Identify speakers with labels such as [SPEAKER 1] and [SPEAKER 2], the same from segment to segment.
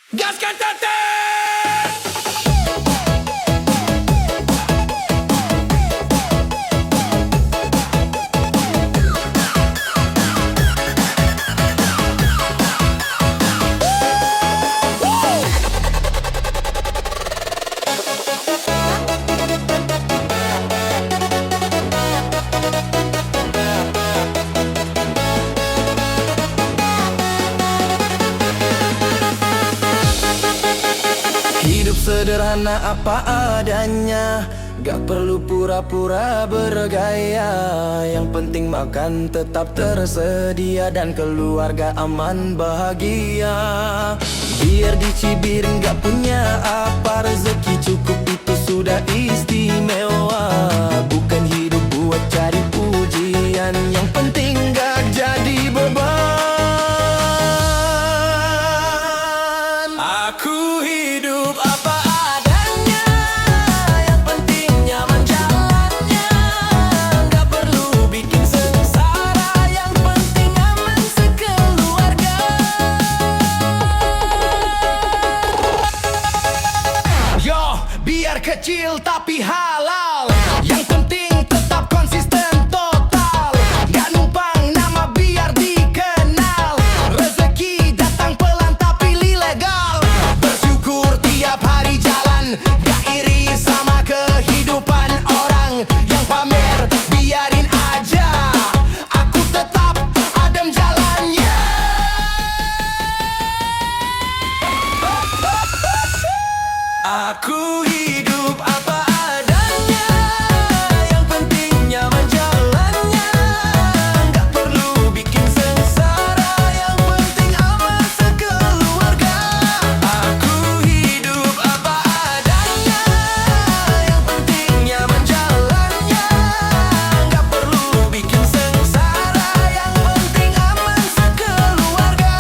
[SPEAKER 1] Gaskan Tante!
[SPEAKER 2] Hidup sederhana apa adanya, gak perlu pura-pura bergaya. Yang penting makan tetap tersedia dan keluarga aman bahagia. Biar dicibirin gak punya apa, rezeki cukup itu sudah istimewa. Bukan hidup buat cari pujian, yang penting gak jadi beban. Aku hidup apa adanya, yang penting nyaman jalannya. Gak perlu bikin sengsara, yang penting aman sekeluarga. Yo, biar kecil tapi halal, yang penting tetap konsisten total. Gak numpang nama biar dikenal, rezeki datang pelan tapi ilegal. Bersyukur tiap hari jalan, gak iri sama kehidupan orang yang pamer. Biarin aja, aku tetap adem jalannya. Aku hidup apa adanya, yang penting nyaman jalannya. Gak perlu bikin sengsara, yang penting aman sekeluarga. Aku hidup apa adanya, yang penting nyaman jalannya. Gak perlu bikin sengsara, yang penting aman sekeluarga.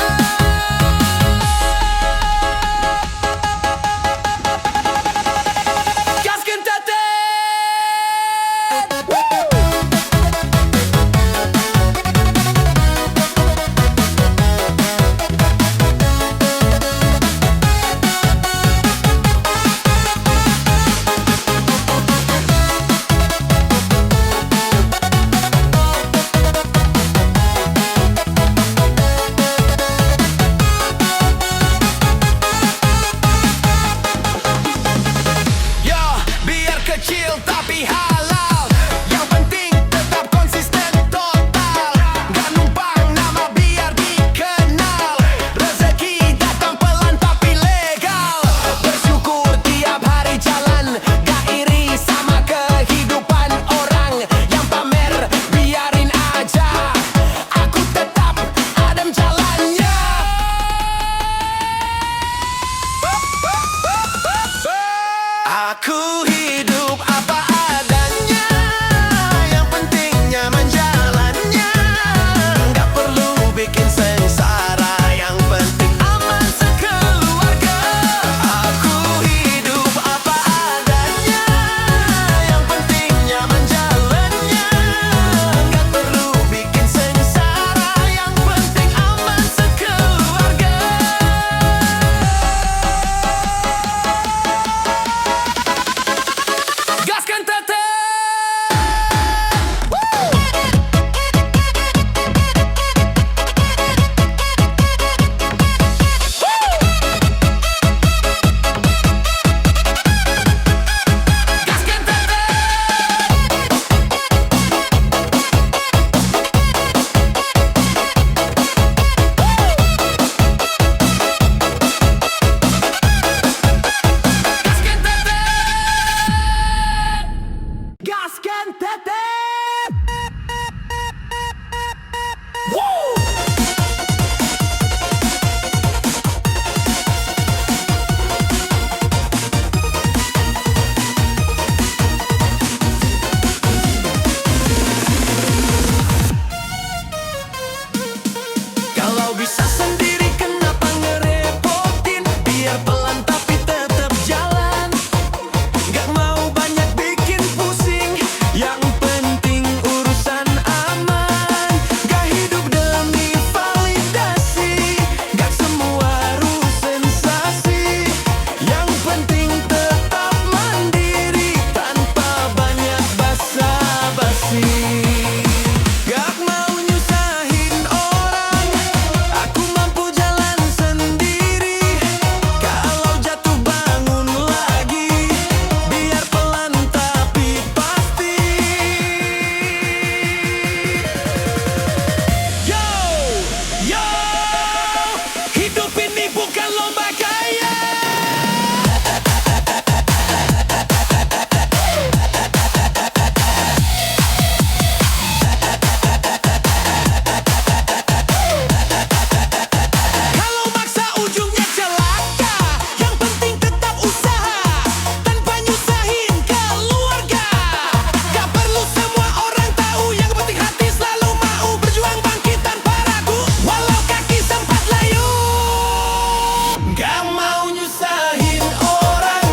[SPEAKER 2] Gak mau nyusahin orang,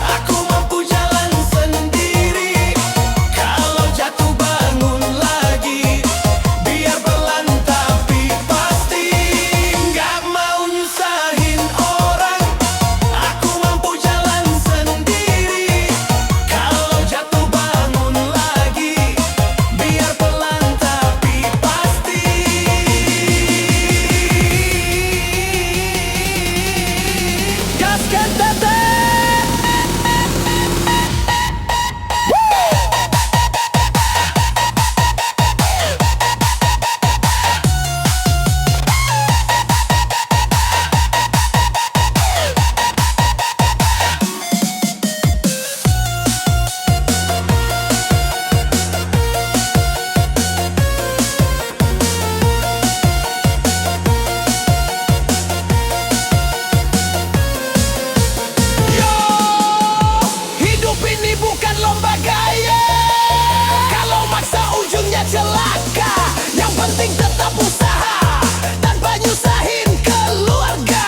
[SPEAKER 2] aku mampu jalan sendiri. Kalau jatuh bangun lagi, biar pelan tapi pasti. Gak mau nyusahin orang, aku mampu jalan sendiri. Kalau jatuh bangun lagi, biar pelan tapi pasti. Gaskan Tete. Yo, hidup ini bukan lomba gaya. Kalau maksa ujungnya celaka. Yang penting tetap usaha tanpa nyusahin keluarga.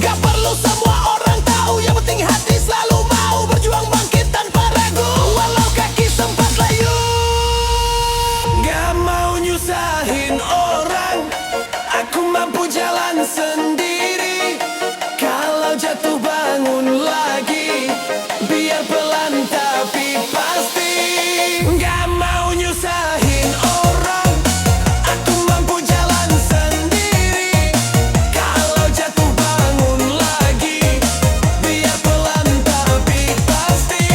[SPEAKER 2] Gak perlu semua orang tahu, yang penting hati selalu mau berjuang bangkit tanpa ragu. Walau kaki sempat layu. Gak mau nyusahin orang, aku mampu jalan sendiri. Kalau jatuh bangun lagi, biar pelan tapi pasti. Gak mau nyusahin orang, aku mampu jalan sendiri. Kalau jatuh bangun lagi, biar pelan tapi pasti.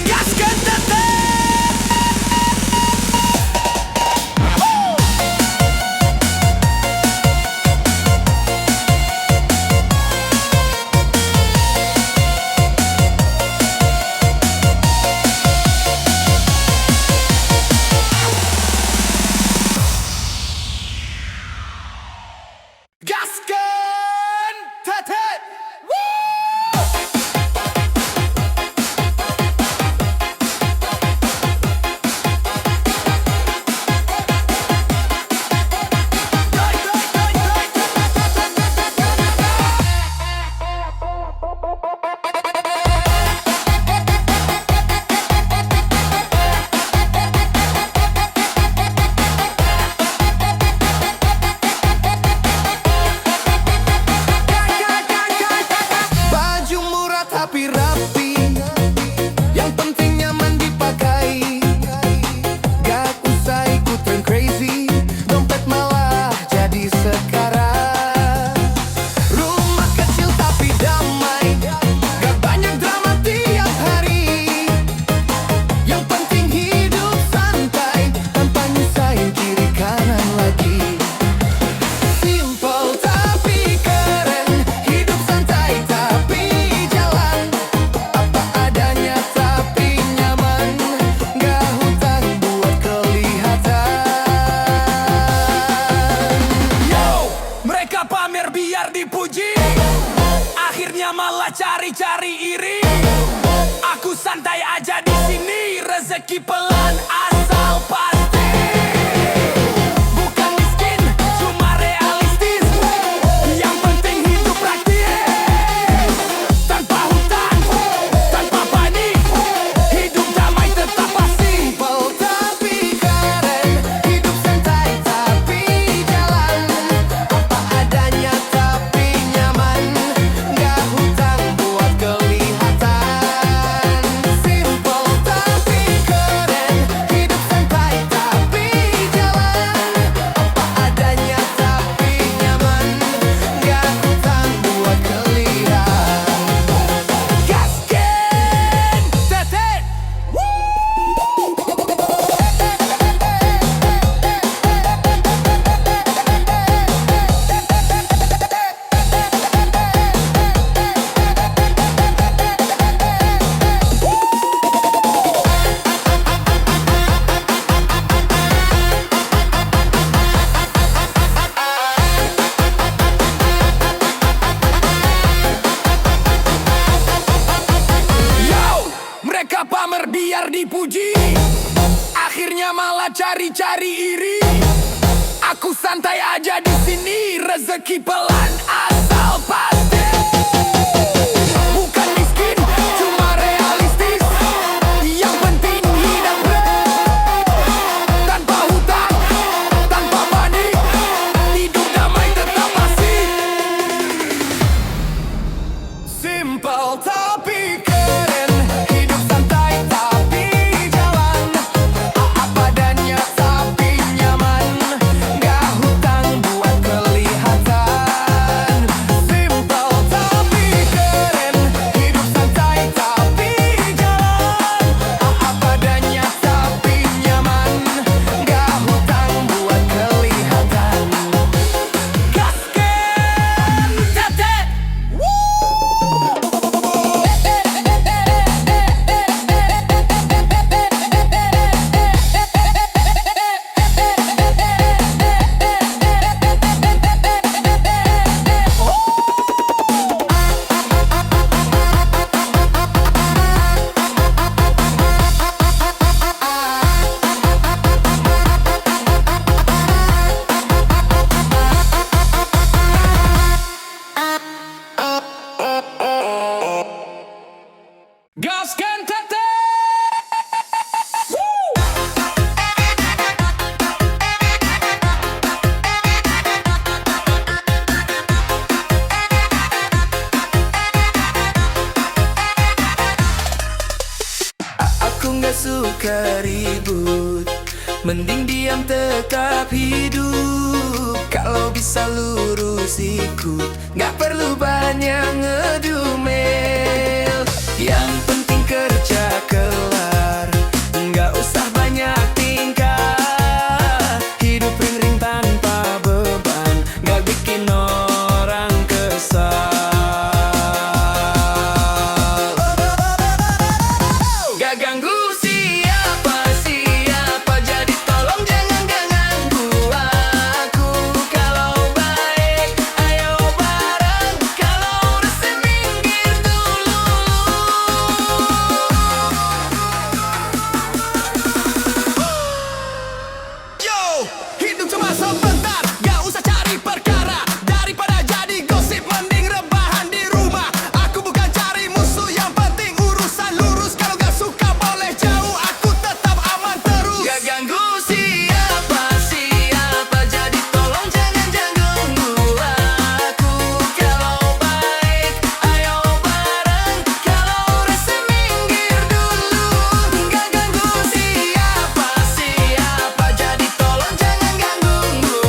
[SPEAKER 2] Gaskan Tete. Gaskan Tete. Baju murah tapi rapi, yang penting nyaman dipakai. Gak usah ikut tren crazy, dompet malah jadi sekarang. Rumah kecil tapi damai, gak banyak drama tiap hari. Yang penting hidup santai, tanpa nyusahin kiri kanan lagi. Simple tapi keren, hidup santai tapi jalan. Apa adanya tapi nyaman, gak hutang buat kelihatan. Yo, mereka pamer biar dipuji, akhirnya malah cari-cari iri. Aku santai aja di sini, rezeki pelan asal pasti. Bukan miskin, cuma realistis. Yang penting hidup praktis, tanpa hutang, tanpa panik. Hidup damai tetap pasti. Simple tapi keren, hidup santai tapi jalan. Apa adanya tapi nyaman, gak hutang buat kelihatan. Simple tapi keren, hidup santai tapi jalan. Apa adanya tapi nyaman, gak hutang buat kelihatan. Gaskan Tete. Yo, mereka pamer biar dipuji, akhirnya malah cari-cari iri. santai aja di sini, rezeki pelan asal pasti. Bukan miskin, cuma realistis. Yang penting hidup tanpa hutang, tanpa panik. Hidup damai tetap pasti. Simple tapi keren, hidup santai tapi jalan. Apa adanya tapi nyaman, gak hutang buat kelihatan. Simple tapi keren, hidup santai tapi jalan. Apa adanya tapi nyaman, gak hutang buat kelihatan. Gaskan tete. Gaskan tete. Aku gak suka ribut, mending diam tetap hidup. Kalau bisa lurus ikut, gak perlu banyak ngedumel. Yang penting kerja kelar, gak usah banyak tingkah. Hidup ring-ring tanpa beban, gak bikin orang kesal. Gak ganggu siapa-siapa, jadi tolong jangan ganggu aku. Kalau baik, ayo bareng. Kalau rasa minggir dulu. Yo, hidup cuma sebentar, gak usah cari perkara. Daripada jadi gosip, mending rebahan di rumah. Aku bukan cari musuh, yang penting urusan lurus. Kalau gak suka boleh jauh, aku tetap aman terus. Gak ganggu siapa-siapa, jadi tolong jangan ganggu aku. Kalau baik, ayo bareng. Kalau rasa minggir dulu. Gak ganggu siapa-siapa, jadi tolong jangan ganggu aku.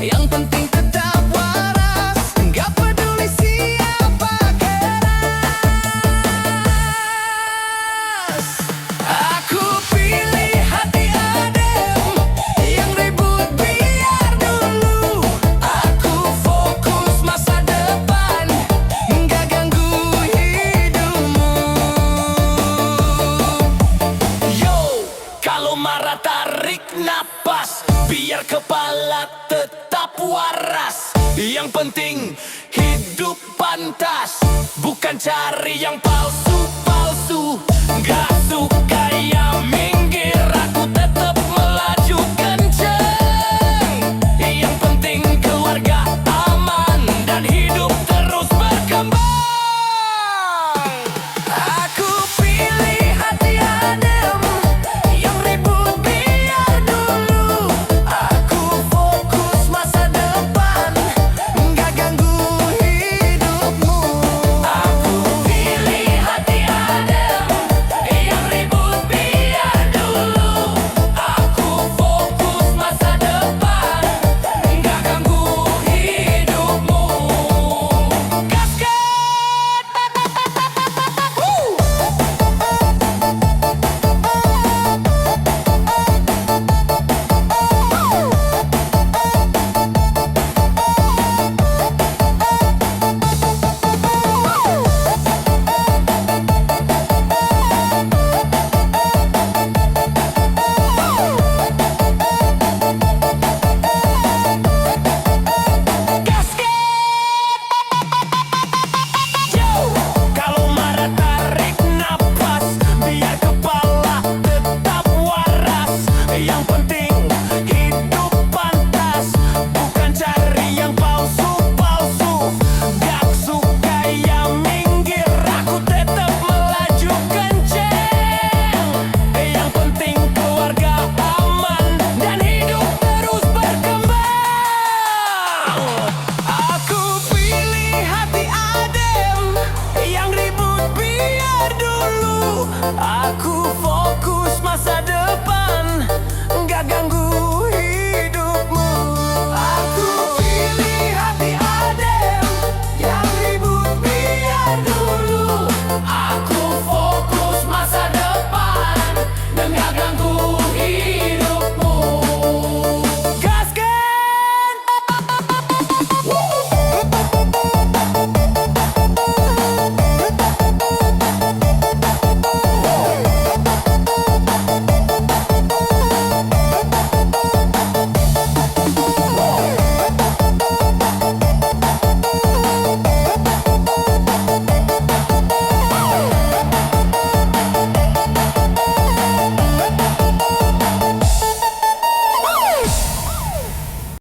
[SPEAKER 2] Yang penting tetap waras, nggak peduli siapa keras. Aku pilih hati adem, yang ribut biar dulu. Aku fokus masa depan, nggak ganggu hidupmu. Yo, kalau marah tarik napas, biar kepala tetap waras. Yang penting hidup pantas, bukan cari yang palsu.